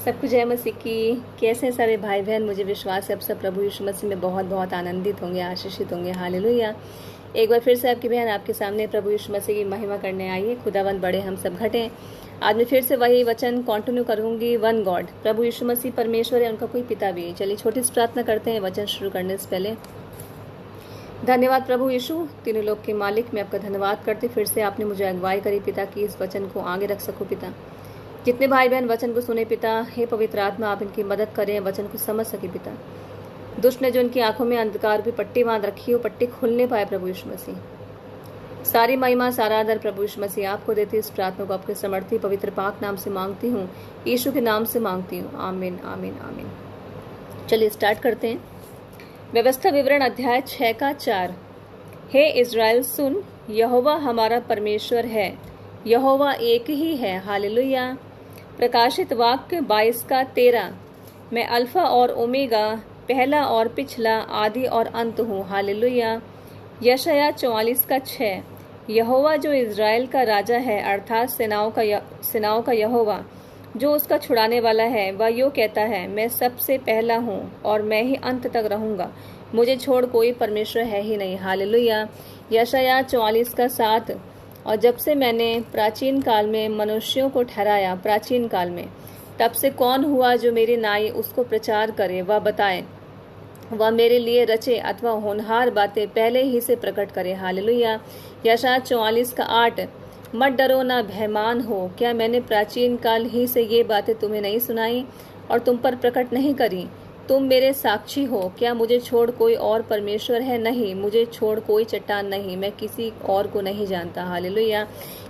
सबको जय मसीह की। कैसे हैं सारे भाई बहन? मुझे विश्वास है अब सब प्रभु यीशु मसीह में बहुत बहुत आनंदित होंगे, आशीषित होंगे। हालेलुया। एक बार फिर से आपकी बहन आपके सामने प्रभु यीशु मसीह की महिमा करने आई है। खुदावंद बड़े हम सब घटे। आज मैं फिर से वही वचन कंटिन्यू करूंगी। वन गॉड, प्रभु यीशु मसीह परमेश्वर है, उनका कोई पिता भी है। चलिए छोटी सी प्रार्थना करते हैं वचन शुरू करने से पहले। धन्यवाद प्रभु यीशु, तीनों लोग के मालिक, मैं आपका धन्यवाद करती फिर से आपने मुझे अगुवाई करी पिता की इस वचन को आगे रख सकूं पिता। जितने भाई बहन वचन को सुने पिता, हे पवित्र आत्मा आप इनकी मदद करें, वचन को समझ सके पिता। दुष्ट ने जो इनकी आंखों में अंधकार की पट्टी बांध रखी हो, पट्टी खुलने पाए प्रभु यीशु मसीह। सारी महिमा सारा आदर प्रभु यीशु मसीह आपको देती। इस प्रार्थना को आपके समर्थी पवित्र पाक नाम से मांगती हूँ, यीशु के नाम से मांगती हूँ। आमीन आमीन आमीन। चलिए स्टार्ट करते हैं। व्यवस्था विवरण अध्याय 6:4। हे इज़राइल सुन, यहोवा हमारा परमेश्वर है, यहोवा एक ही है। हालेलुया। प्रकाशित वाक्य 22:13। मैं अल्फा और ओमेगा, पहला और पिछला, आदि और अंत हूँ। हालेलुया। यशायाह 44:6। यहोवा जो इज़राइल का राजा है, अर्थात सेनाओं का यहोवा जो उसका छुड़ाने वाला है, वह यूँ कहता है, मैं सबसे पहला हूँ और मैं ही अंत तक रहूंगा, मुझे छोड़ कोई परमेश्वर है ही नहीं। हालेलुया। यशायाह 44:7। और जब से मैंने प्राचीन काल में मनुष्यों को ठहराया, प्राचीन काल में, तब से कौन हुआ जो मेरी नाई उसको प्रचार करे, वह बताए, वह मेरे लिए रचे अथवा होनहार बातें पहले ही से प्रकट करे। हालेलुया। यशायाह 44:8। मत डरो ना भयमान हो, क्या मैंने प्राचीन काल ही से ये बातें तुम्हें नहीं सुनाई और तुम पर प्रकट नहीं करी? तुम मेरे साक्षी हो, क्या मुझे छोड़ कोई और परमेश्वर है? नहीं, मुझे छोड़ कोई चट्टान नहीं, मैं किसी और को नहीं जानता। हालेलुया।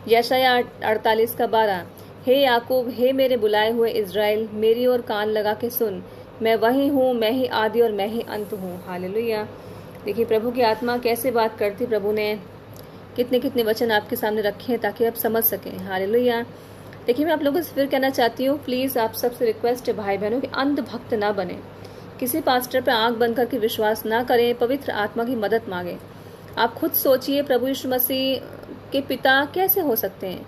यशायाह 48:12। हे याकूब, हे मेरे बुलाए हुए इज़राइल, मेरी ओर कान लगा के सुन, मैं वही हूँ, मैं ही आदि और मैं ही अंत हूँ। हालेलुया। देखिए प्रभु की आत्मा कैसे बात करती। प्रभु ने कितने कितने वचन आपके सामने रखे हैं ताकि आप समझ सकें। हालेलुया। देखिए मैं आप लोगों से फिर कहना चाहती हूँ, प्लीज़ आप सबसे रिक्वेस्ट है भाई बहनों कि अंधभक्त ना बने, किसी पास्टर पे आंख बंद करके विश्वास ना करें, पवित्र आत्मा की मदद मांगे। आप खुद सोचिए, प्रभु यीशु मसीह के पिता कैसे हो सकते हैं,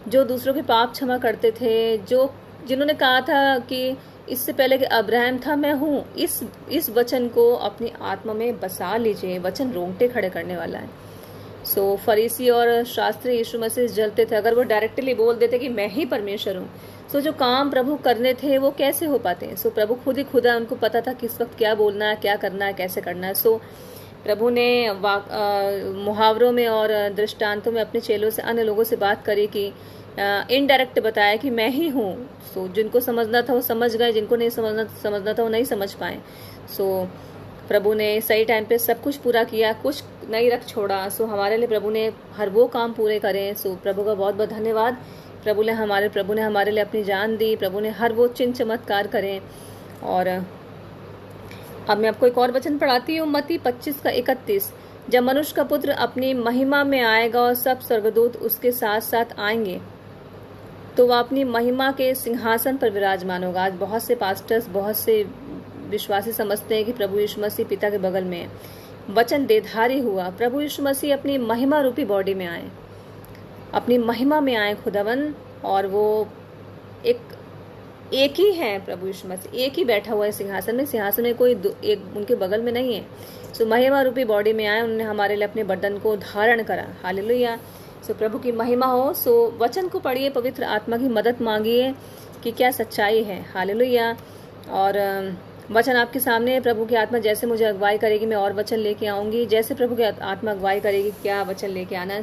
जो दूसरों के पाप क्षमा करते थे, जिन्होंने कहा था कि इससे पहले कि अब्राहम था मैं हूँ। इस वचन को अपनी आत्मा में बसा लीजिए, वचन रोंगटे खड़े करने वाला है। फरीसी और शास्त्री यीशु मसीह जलते थे। अगर वो डायरेक्टली बोल देते कि मैं ही परमेश्वर हूँ, जो काम प्रभु करने थे वो कैसे हो पाते हैं? प्रभु खुद ही खुदा, उनको पता था किस वक्त क्या बोलना है, क्या करना है, कैसे करना है। प्रभु ने मुहावरों में और दृष्टांतों में अपने चेलों से, अन्य लोगों से बात करी कि इनडायरेक्ट बताया कि मैं ही हूँ। जिनको समझना था वो समझ गए, जिनको नहीं समझना था वो नहीं समझ पाए। प्रभु ने सही टाइम पे सब कुछ पूरा किया, कुछ नहीं रख छोड़ा। हमारे लिए प्रभु ने हर वो काम पूरे करे। प्रभु का बहुत बहुत धन्यवाद। प्रभु ने हमारे लिए अपनी जान दी। प्रभु ने हर वो चिन्ह चमत्कार करें। और अब मैं आपको एक और वचन पढ़ाती हूँ, मत्ती 25:31। जब मनुष्य का पुत्र अपनी महिमा में आएगा और सब स्वर्गदूत उसके साथ साथ आएंगे, तो वह अपनी महिमा के सिंहासन पर विराजमान होगा। आज बहुत से पास्टर्स, बहुत से विश्वासी समझते हैं कि प्रभु यीशु मसीह पिता के बगल में है। वचन देधारी हुआ, प्रभु यीशु मसीह अपनी महिमा रूपी बॉडी में आए, अपनी महिमा में आए खुदावन, और वो एक ही है। प्रभु यीशु मसीह एक ही बैठा हुआ है सिंहासन में कोई एक उनके बगल में नहीं है। महिमा रूपी बॉडी में आए, उन्होंने हमारे लिए अपने बर्तन को धारण करा। हालेलुया। प्रभु की महिमा हो। वचन को पढ़िए, पवित्र आत्मा की मदद मांगिए कि क्या सच्चाई है। हालेलुया। और वचन आपके सामने है। प्रभु की आत्मा जैसे मुझे अगुवाई करेगी मैं और वचन लेके आऊंगी, जैसे प्रभु की आत्मा अगुवाई करेगी क्या वचन लेके आना है।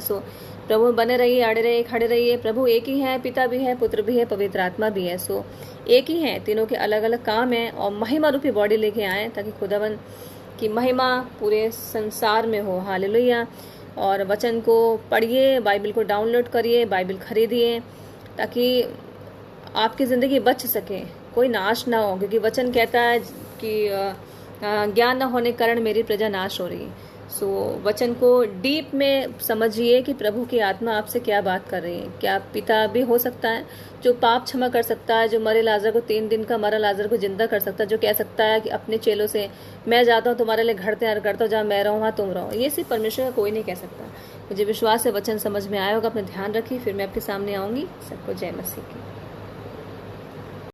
प्रभु बने रहिए, अड़े रहिए, खड़े रहिए। प्रभु एक ही है, पिता भी है, पुत्र भी है, पवित्र आत्मा भी है। एक ही है, तीनों के अलग अलग काम है, और महिमा रूपी बॉडी लेके आए ताकि खुदावन की महिमा पूरे संसार में हो। हालेलुया। और वचन को पढ़िए, बाइबल को डाउनलोड करिए, बाइबल खरीदिए, ताकि आपकी ज़िंदगी बच सके, कोई नाश ना हो। क्योंकि वचन कहता है कि ज्ञान न होने के कारण मेरी प्रजा नाश हो रही है। वचन को डीप में समझिए कि प्रभु की आत्मा आपसे क्या बात कर रही है। क्या पिता भी हो सकता है जो पाप क्षमा कर सकता है, जो मरे लाजर को 3 दिन का मरा लाजर को जिंदा कर सकता है, जो कह सकता है कि अपने चेलों से मैं जाता हूँ तुम्हारे लिए घर तैयार करता हूँ, जहाँ मैं रहूँ वहाँ तुम रहो। ये सिर्फ परमेश्वर का कोई नहीं कह सकता। मुझे विश्वास है वचन समझ में आया होगा। अपना ध्यान रखिए, फिर मैं आपके सामने आऊंगी। सबको जय मसीह की।